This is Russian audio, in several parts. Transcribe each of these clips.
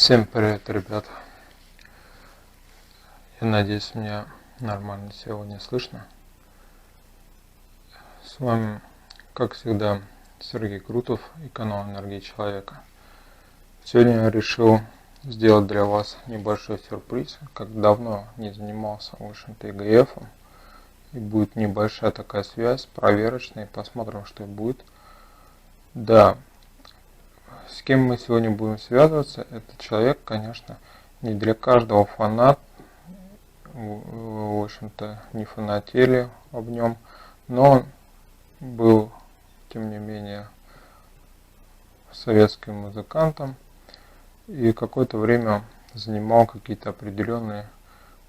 Всем привет, ребят. Я надеюсь, меня нормально сегодня слышно. С вами, как всегда, Сергей Крутов и канал Энергия Человека. Сегодня я решил сделать для вас небольшой сюрприз. Как давно не занимался, в общем-то, ИГФом. И будет небольшая такая связь, проверочная. Посмотрим, что будет. Да, с кем мы сегодня будем связываться, этот человек, конечно, не для каждого фанат, в общем-то, не фанатели об нем, но он был, тем не менее, советским музыкантом и какое-то время занимал какие-то определенные,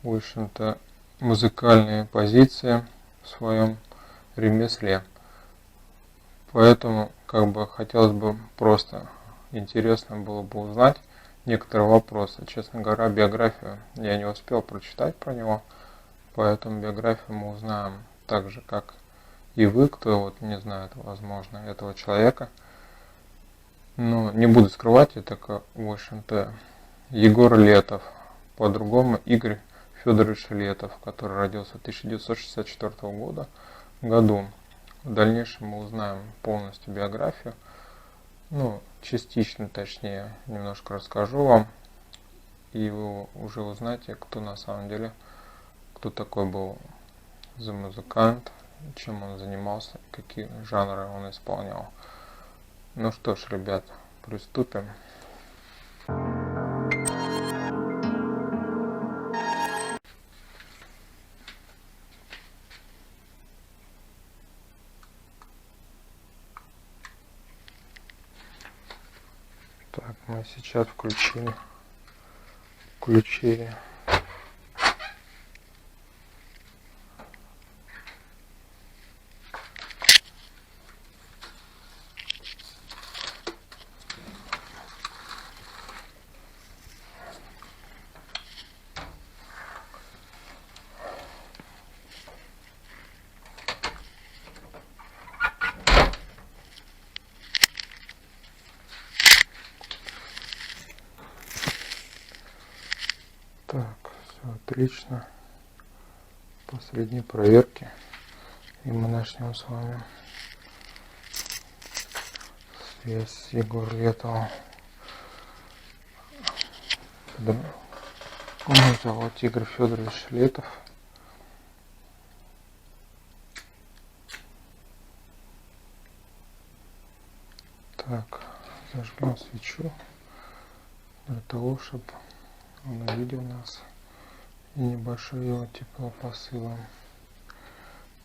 в общем-то, музыкальные позиции в своем ремесле. Поэтому, хотелось бы просто, интересно было бы узнать некоторые вопросы. Честно говоря, биографию я не успел прочитать про него, поэтому биографию мы узнаем так же, как и вы, кто не знает, возможно, этого человека. Но не буду скрывать, это, в общем-то, Егор Летов, по-другому Игорь Федорович Летов, который родился в 1964 году. В дальнейшем мы узнаем полностью биографию, частично, точнее, немножко расскажу вам, и вы уже узнаете, кто на самом деле, кто такой был за музыкант, чем он занимался, какие жанры он исполнял. Ну что ж, ребят, приступим. Так, мы сейчас включили. Так, все отлично. Последние проверки. И мы начнем с вами связь с Егором Летовым. Меня зовут Игорь Федорович Летов. Так, зажгем свечу для того, чтобы он увидел нас и небольшой его тепло посылом.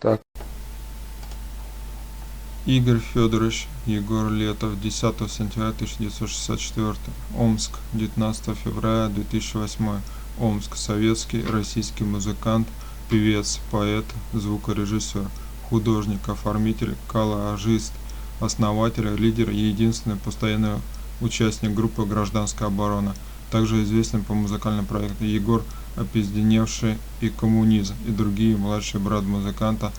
Так. Игорь Федорович Егор Летов, 10 сентября 1964, Омск, 19 февраля 2008, Омск, советский, российский музыкант, певец, поэт, звукорежиссер, художник, оформитель, коллажист, основатель, лидер и единственный постоянный участник группы «Гражданская оборона», также известен по музыкальным проектам «Егор Опизденевший» и «Коммунизм» и другие, младший брат музыканта,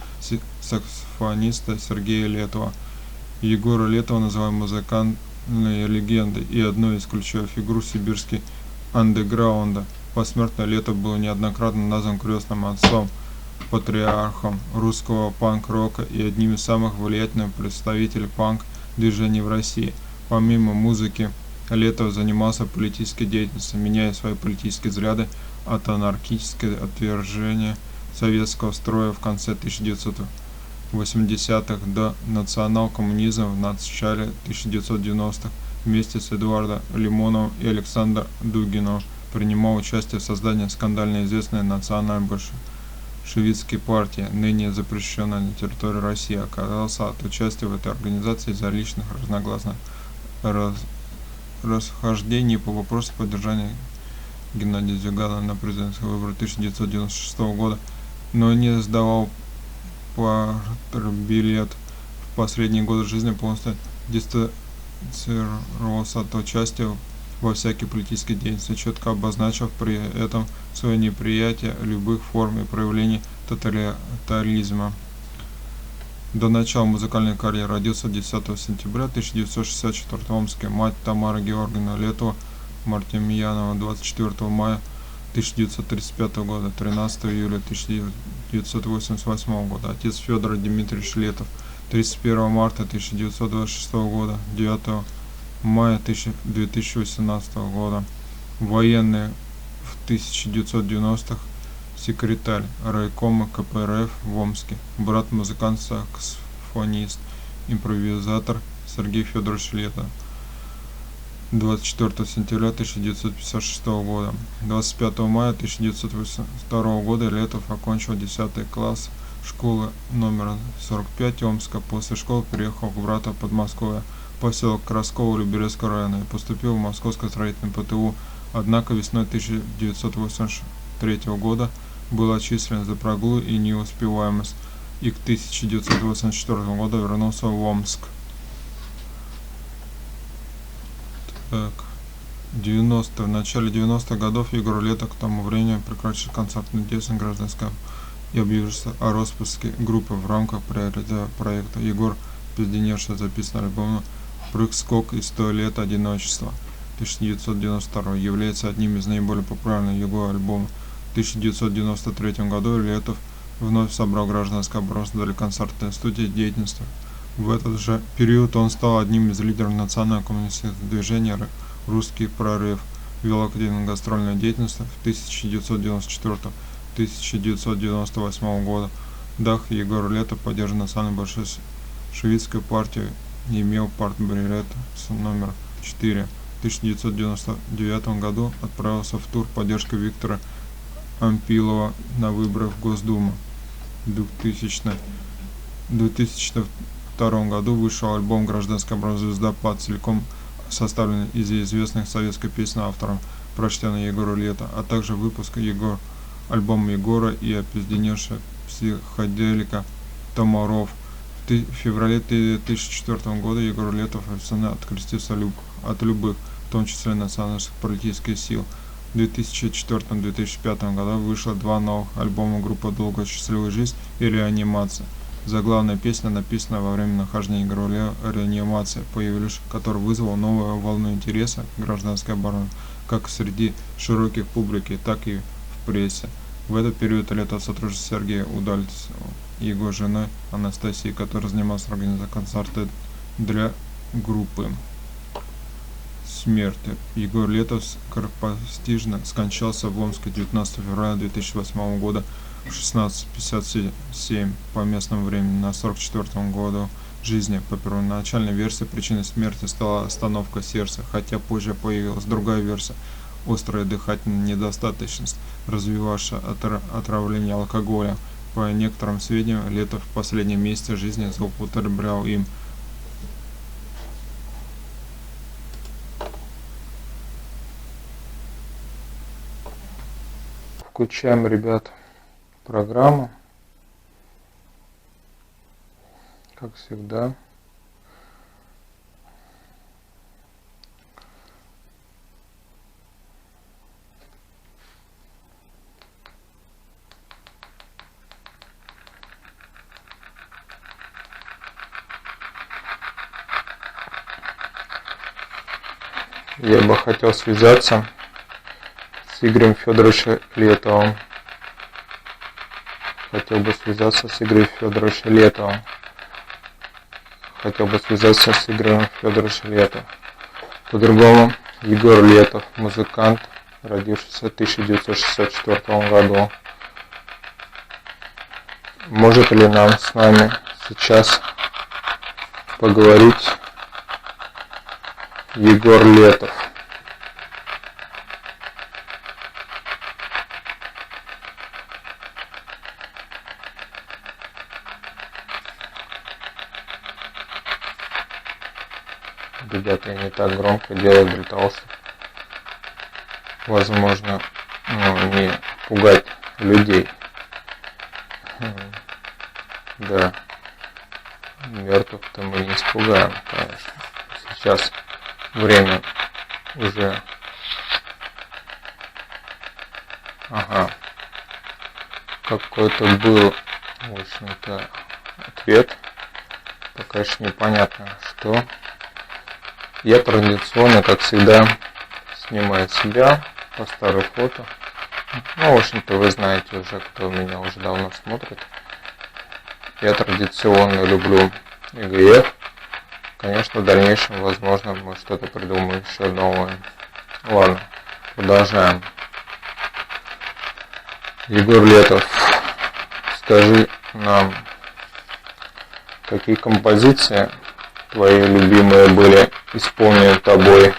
саксофониста Сергея Летова. Егора Летова называют музыкальной легендой и одной из ключевых фигур сибирской андеграунда. Посмертно Летов был неоднократно назван крестным отцом, патриархом русского панк-рока и одним из самых влиятельных представителей панк-движений в России. Помимо музыки, Летов занимался политической деятельностью, меняя свои политические взгляды от анархического отвержения советского строя в конце 1980-х до национал-коммунизма в начале 1990-х. Вместе с Эдуардом Лимоновым и Александром Дугиновым принимал участие в создании скандально известной национально-большевистской партии, ныне запрещенной на территории России. Оказался от участия в этой организации из-за личных разногласий расхождений по вопросу поддержания Геннадия Зюганова на президентские выборы 1996 года, но не сдавал партбилет. В последние годы жизни полностью дистанцировался от участия во всякой политической деятельности, четко обозначив при этом свое неприятие любых форм и проявлений тоталитаризма. До начала музыкальной карьеры родился 10 сентября 1964 в Омске. Мать Тамара Георгиевна Летова Мартемьянова 24 мая 1935 года, 13 июля 1988 года. Отец Федора Дмитриевич Летов 31 марта 1926 года, 9 мая 2018 года. Военный в 1990-х, секретарь райкома КПРФ в Омске, брат музыкант-саксофонист, импровизатор Сергей Федорович Летов. 24 сентября 1956 года. 25 мая 1982 года Летов окончил 10 класс школы номер 45 Омска. После школы переехал к брату в Подмосковье, поселок Красково Люберецкого района, и поступил в Московское строительное ПТУ. Однако весной 1983 года был отчислен за прогул и неуспеваемость, и к 1984 году вернулся в Омск. В начале 90-х годов Егор Летов к тому времени прекратил концертную деятельность гражданского и объявился о распуске группы в рамках проекта «Егор Пизденерша», записан альбом «Прыг-скок» и «100 лет одиночества» 1992 является одним из наиболее популярных его альбомов. В 1993 году Летов вновь собрал гражданское образование для концертной студии деятельности. В этот же период он стал одним из лидеров национального коммунистического движения «Русский прорыв», вел активную гастрольную деятельность в 1994-1998 годах. Егор Летов поддерживал национальную большевистскую партию и имел партбилет номер 4. В 1999 году отправился в тур поддержки Виктора Ампилова на выборах в Госдуму. В 2002 году вышел альбом «Гражданская звезда», целиком составленный из известных советской песен автором, прочтенной Егору Летову, а также выпуск альбома Егора и «Опизденевшая психоделика» Томаров. В феврале 2004 года Егор Летов официально открестился от любых, в том числе национальных политических сил. В 2004-2005 годах вышло два новых альбома группы «Долгая счастливая жизнь» и «Реанимация». Заглавная песня, написанная во время нахождения Егора «Реанимация», появилась, которая вызвала новую волну интереса к гражданской обороне, как среди широких публики, так и в прессе. В этот период Летов сотрудничал с Сергеем Удальцевым и его женой Анастасией, которая занималась организацией концерта для группы. Смерти. Егор Летов скоропостижно скончался в Омске 19 февраля 2008 года в 16:57 по местному времени на 44-м году жизни. По первоначальной версии причиной смерти стала остановка сердца, хотя позже появилась другая версия – острая дыхательная недостаточность, развивавшая отравление алкоголем. По некоторым сведениям, Летов в последние месяцы жизни злоупотреблял им. Включаем, ребят, программу, как всегда. Я бы хотел связаться с Игорем Федоровичем Летовым. Хотел бы связаться с Игорем Федоровичем Летовым. По-другому, Егор Летов, музыкант, родившийся в 1964 году. Может ли нам с вами сейчас поговорить Егор Летов? Ребята, я не так громко делаю для того, чтобы, возможно, не пугать людей. Да, мертвых-то мы не испугаем, конечно. Сейчас время уже... Какой-то был, в общем-то, ответ. Пока еще непонятно, что. Я традиционно, как всегда, с снимает себя по старым фото. Ну, в общем-то, вы знаете уже, кто меня уже давно смотрит. Я традиционно люблю ИГФ. Конечно, в дальнейшем, возможно, мы что-то придумаем еще новое. Ладно, продолжаем. Егор Летов, скажи нам, какие композиции твои любимые были исполнены тобой?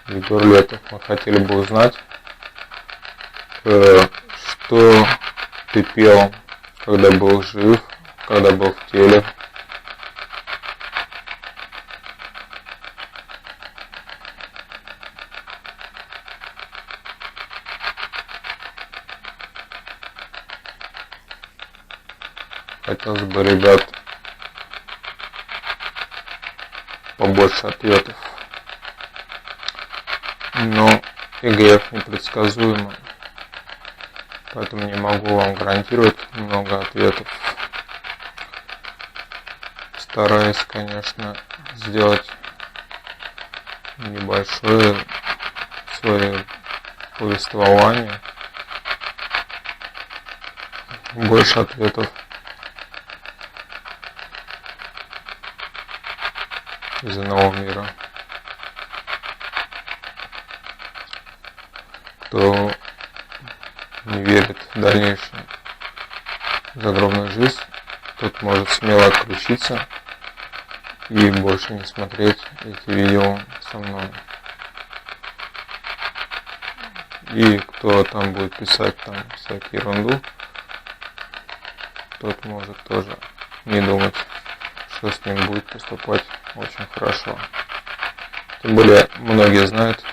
Егор Летов, мы хотели бы узнать, что ты пел, когда был жив, когда был в теле. Хотелось бы, ребят, побольше ответов. Но ИГФ непредсказуемо, поэтому не могу вам гарантировать много ответов. Стараюсь, конечно, сделать небольшое свое повествование, больше ответов из иного мира. Кто не верит в дальнейшую загробную жизнь, тот может смело отключиться и больше не смотреть эти видео со мной. И кто там будет писать там всякую ерунду, тот может тоже не думать, что с ним будет поступать очень хорошо. Тем более многие знают,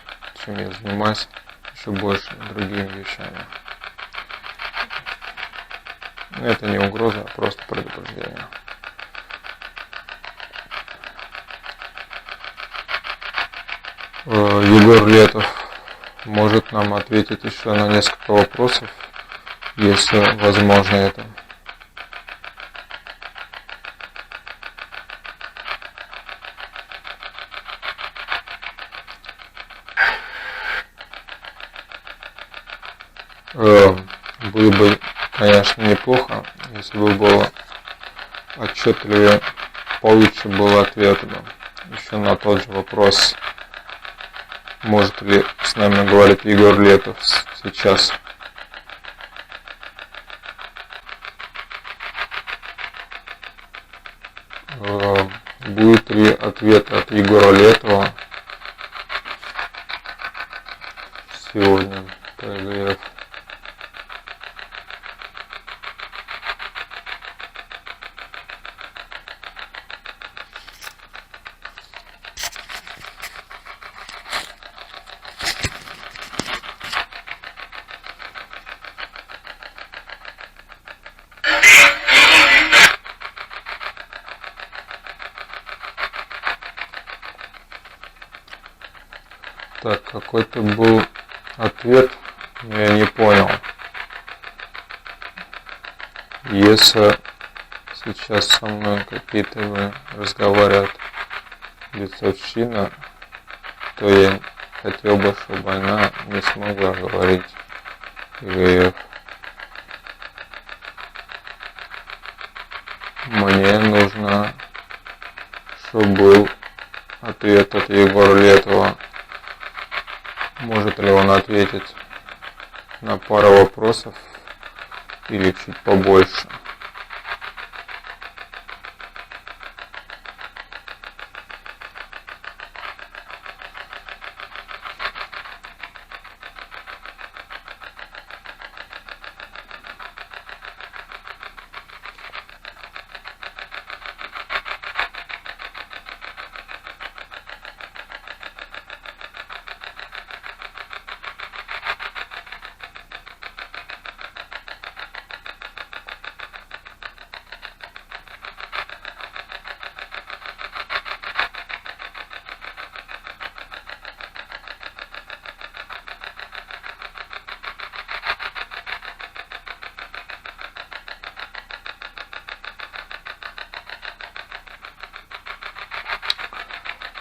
чем я занимаюсь, еще больше другими вещами. Это не угроза, а просто предупреждение. Егор Летов может нам ответить еще на несколько вопросов, если возможно это. Было бы, конечно, неплохо, если бы было отчетливее, получше был ответ еще на тот же вопрос, может ли с нами говорить Егор Летов сейчас. Будет ли ответ от Егора Летова сегодня по ИГФ? Так, какой-то был ответ, но я не понял. Если сейчас со мной какие-то вы разговаривают лицовщина, то я хотел бы, чтобы она не смогла говорить ИГФ. Мне нужно, чтобы был ответ от Егора Летова. Может ли он ответить на пару вопросов или чуть побольше?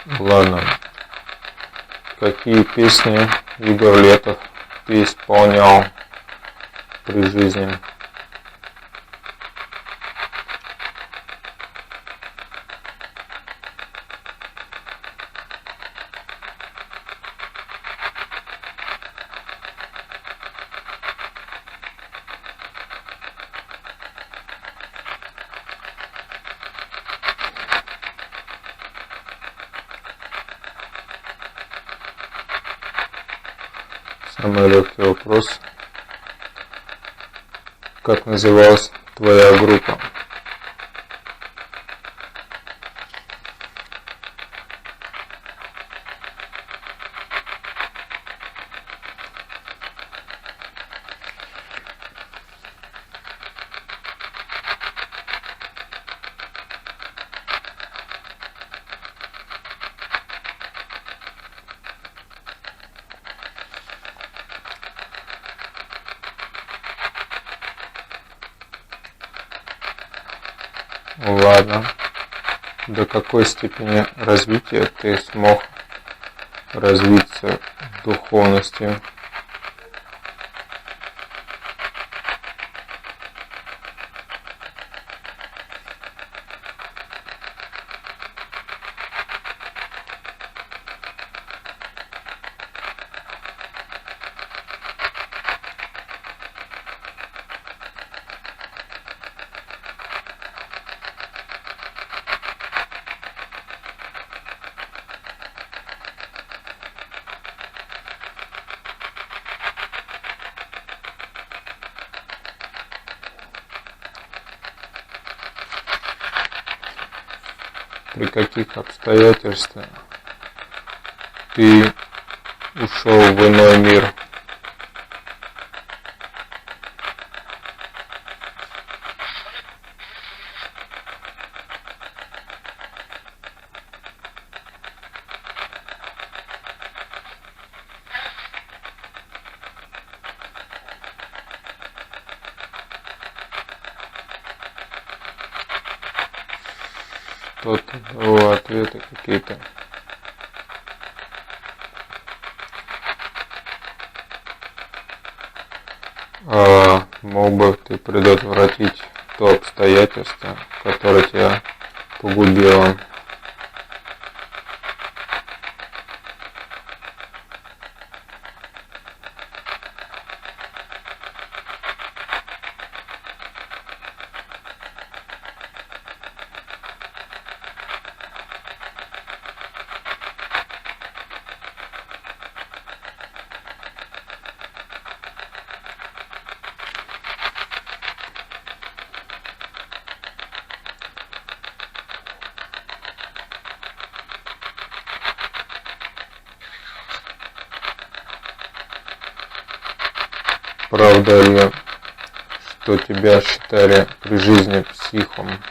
Ладно. Какие песни Егор Летов ты исполнял при жизни? Самый легкий вопрос. Как называлась твоя группа? Ладно. До какой степени развития ты смог развиться в духовности? При каких обстоятельствах ты ушел в иной мир? Тут ответы какие-то. Мог бы ты предотвратить то обстоятельство, которое тебя погубило? Правда ли, что тебя считали при жизни психом?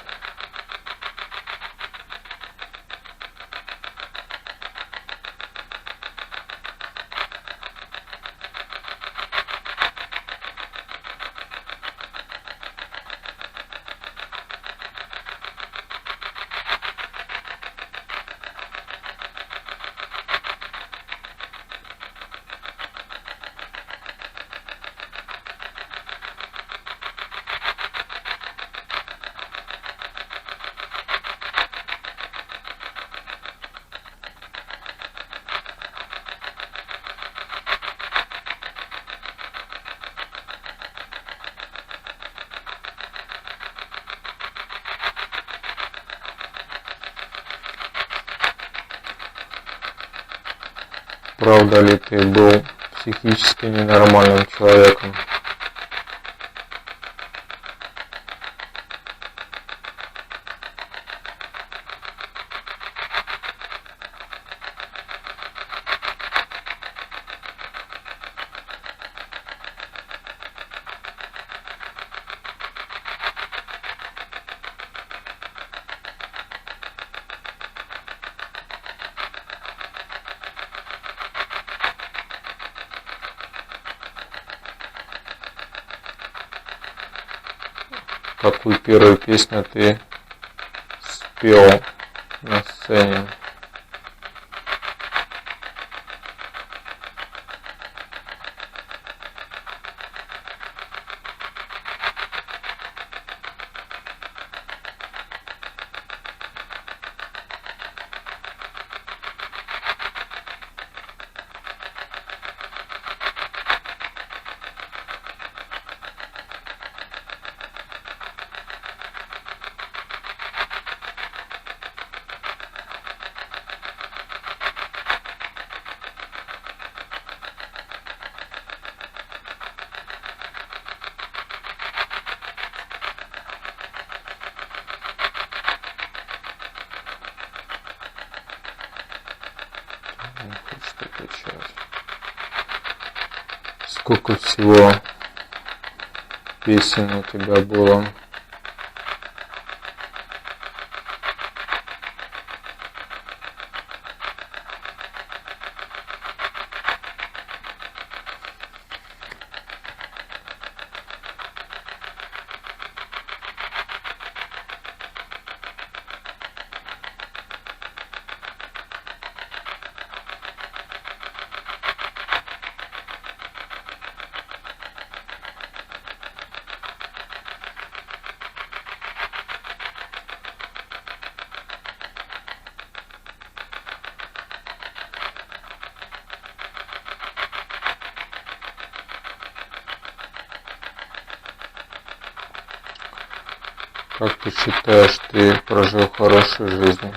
Правда ли ты был психически ненормальным человеком? Какую первую песню ты спел на сцене? Не хочет отвечать. Сколько всего песен у тебя было? Как ты считаешь, ты прожил хорошую жизнь?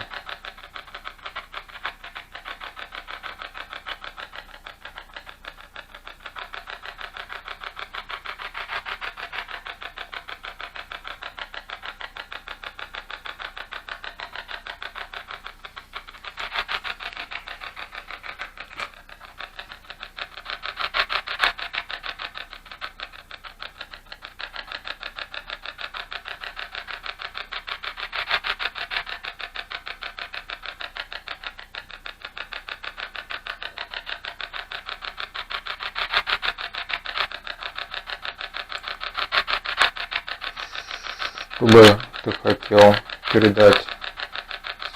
Что бы ты хотел передать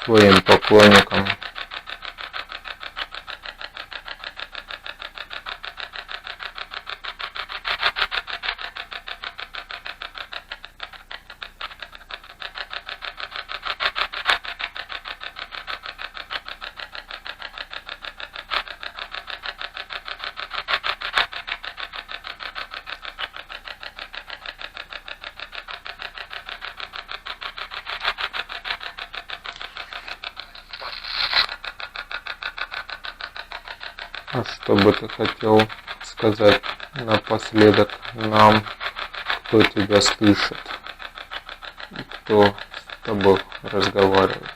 своим поклонникам? А что бы ты хотел сказать напоследок нам, кто тебя слышит и кто с тобой разговаривает?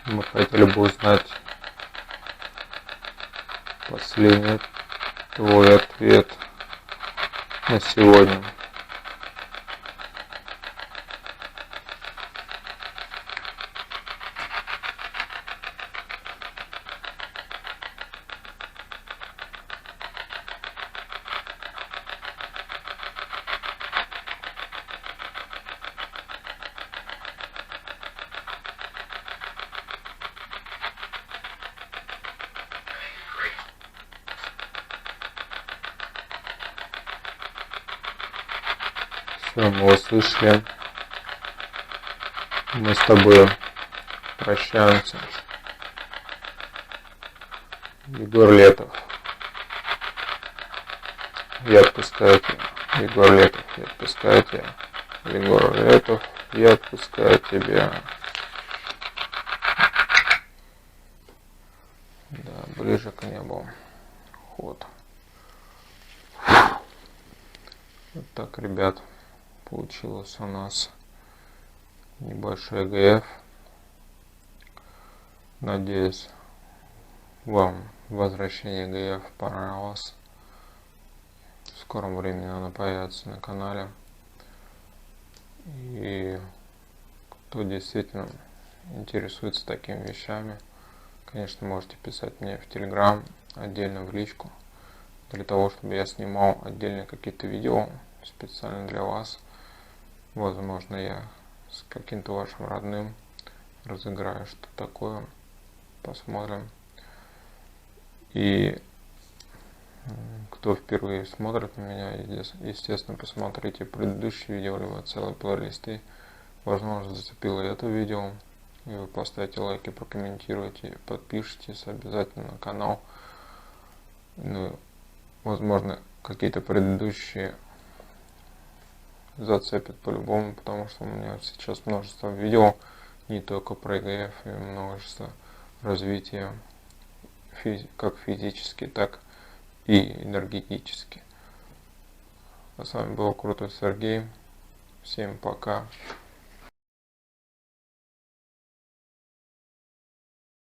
Мы хотели бы узнать последний твой ответ на сегодня. Все, мы услышали. Мы с тобой прощаемся. Егор Летов. Я отпускаю тебя. Егор Летов, я отпускаю тебя. Егор Летов, я отпускаю тебя. Да, ближе к небу. Ход. Вот так, ребят, получилось у нас небольшой ГФ. Надеюсь, вам возвращение ГФ понравилось. В скором времени оно появится на канале. И кто действительно интересуется такими вещами, конечно, можете писать мне в Telegram, отдельно в личку, для того, чтобы я снимал отдельно какие-то видео специально для вас. Возможно, я с каким-то вашим родным разыграю что такое. Посмотрим. И кто кто впервые смотрит на меня, естественно, посмотрите предыдущие видео, либо целые плейлисты. Возможно, зацепило это видео, и вы поставите лайки, прокомментируете, подпишитесь обязательно на канал. Ну, возможно, какие-то предыдущие зацепят по-любому, потому что у меня сейчас множество видео, не только про EGF, и множество развития как физически, так и энергетически. А с вами был Крутой Сергей. Всем пока.